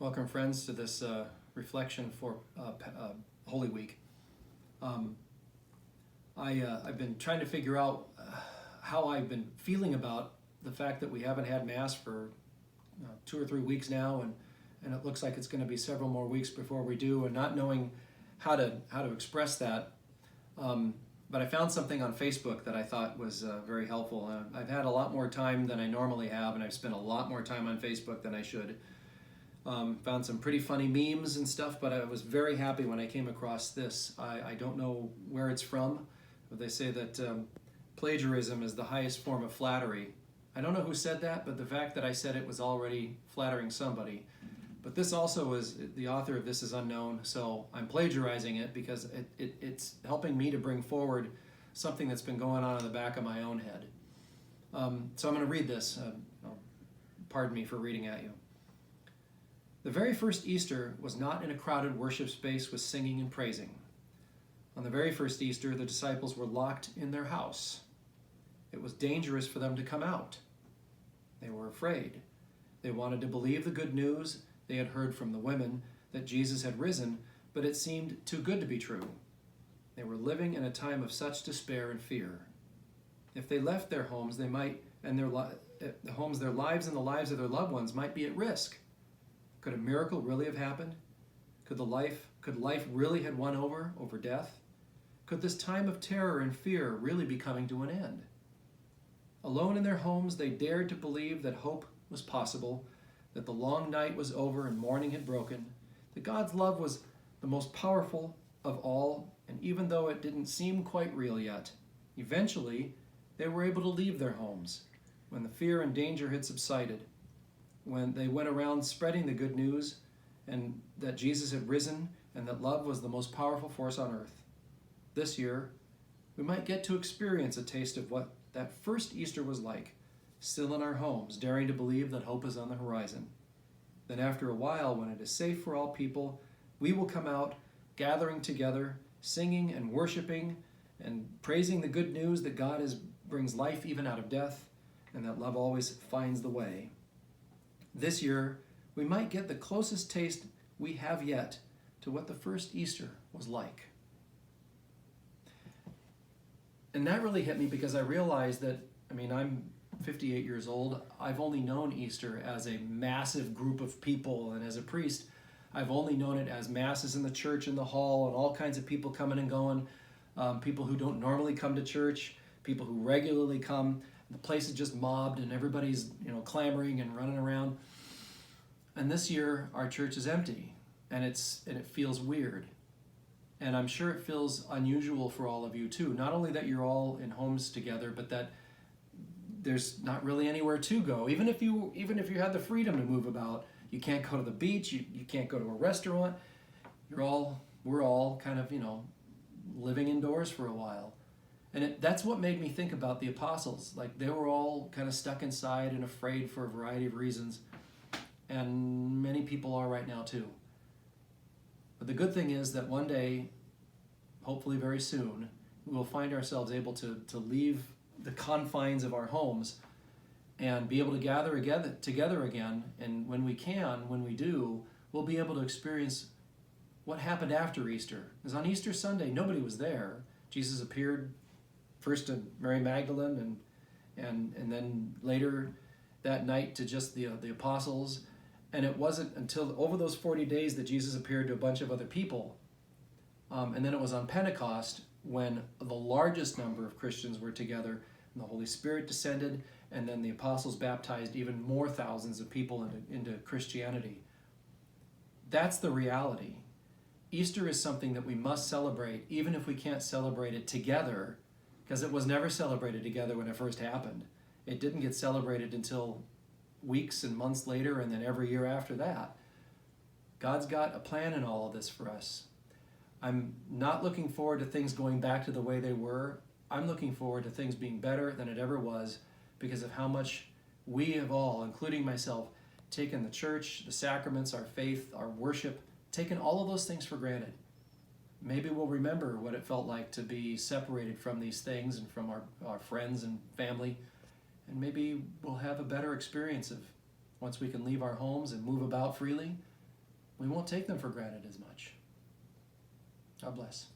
Welcome, friends, to this reflection for Holy Week. I've been trying to figure out how I've been feeling about the fact that we haven't had Mass for 2 or 3 weeks now, and it looks like it's going to be several more weeks before we do, and not knowing how to express that. But I found something on Facebook that I thought was very helpful. I've had a lot more time than I normally have, and I've spent a lot more time on Facebook than I should. Found some pretty funny memes and stuff, but I was very happy when I came across this. I don't know where it's from, but they say that plagiarism is the highest form of flattery. I don't know who said that, but the fact that I said it was already flattering somebody. But this also is, the author of this is unknown, so I'm plagiarizing it because it's helping me to bring forward something that's been going on in the back of my own head. So I'm going to read this. Pardon me for reading at you. The very first Easter was not in a crowded worship space with singing and praising. On the very first Easter, the disciples were locked in their house. It was dangerous for them to come out. They were afraid. They wanted to believe the good news they had heard from the women that Jesus had risen, but it seemed too good to be true. They were living in a time of such despair and fear. If they left their homes, they might, and their lives and the lives of their loved ones might be at risk. Could a miracle really have happened? Could life really have won over death? Could this time of terror and fear really be coming to an end? Alone in their homes, they dared to believe that hope was possible, that the long night was over and morning had broken, that God's love was the most powerful of all, and even though it didn't seem quite real yet, eventually they were able to leave their homes when the fear and danger had subsided, when they went around spreading the good news and that Jesus had risen and that love was the most powerful force on earth. This year, we might get to experience a taste of what that first Easter was like, still in our homes, daring to believe that hope is on the horizon. Then after a while, when it is safe for all people, we will come out, gathering together, singing and worshiping and praising the good news that God brings life even out of death and that love always finds the way. This year, we might get the closest taste we have yet to what the first Easter was like. And that really hit me because I realized that, I'm 58 years old. I've only known Easter as a massive group of people, and as a priest, I've only known it as masses in the church, in the hall, and all kinds of people coming and going, people who don't normally come to church, people who regularly come. The place is just mobbed and everybody's clamoring and running around. And this year our church is empty, and it feels weird. And I'm sure it feels unusual for all of you too. Not only that you're all in homes together, but that there's not really anywhere to go. Even if you had the freedom to move about, you can't go to the beach, you can't go to a restaurant. We're all kind of living indoors for a while. And that's what made me think about the apostles. Like, they were all kind of stuck inside and afraid for a variety of reasons. And many people are right now too. But the good thing is that one day, hopefully very soon, we will find ourselves able to leave the confines of our homes and be able to gather together again. And when we do, we'll be able to experience what happened after Easter. Because on Easter Sunday, nobody was there. Jesus appeared first to Mary Magdalene and then later that night to just the apostles. And it wasn't until over those 40 days that Jesus appeared to a bunch of other people. And then it was on Pentecost when the largest number of Christians were together and the Holy Spirit descended, and then the apostles baptized even more thousands of people into Christianity. That's the reality. Easter is something that we must celebrate, even if we can't celebrate it together, because it was never celebrated together when it first happened. It didn't get celebrated until weeks and months later, and then every year after that. God's got a plan in all of this for us. I'm not looking forward to things going back to the way they were. I'm looking forward to things being better than it ever was because of how much we have all, including myself, taken the church, the sacraments, our faith, our worship, taken all of those things for granted. Maybe we'll remember what it felt like to be separated from these things and from our friends and family. And maybe we'll have a better experience of once we can leave our homes and move about freely, we won't take them for granted as much. God bless.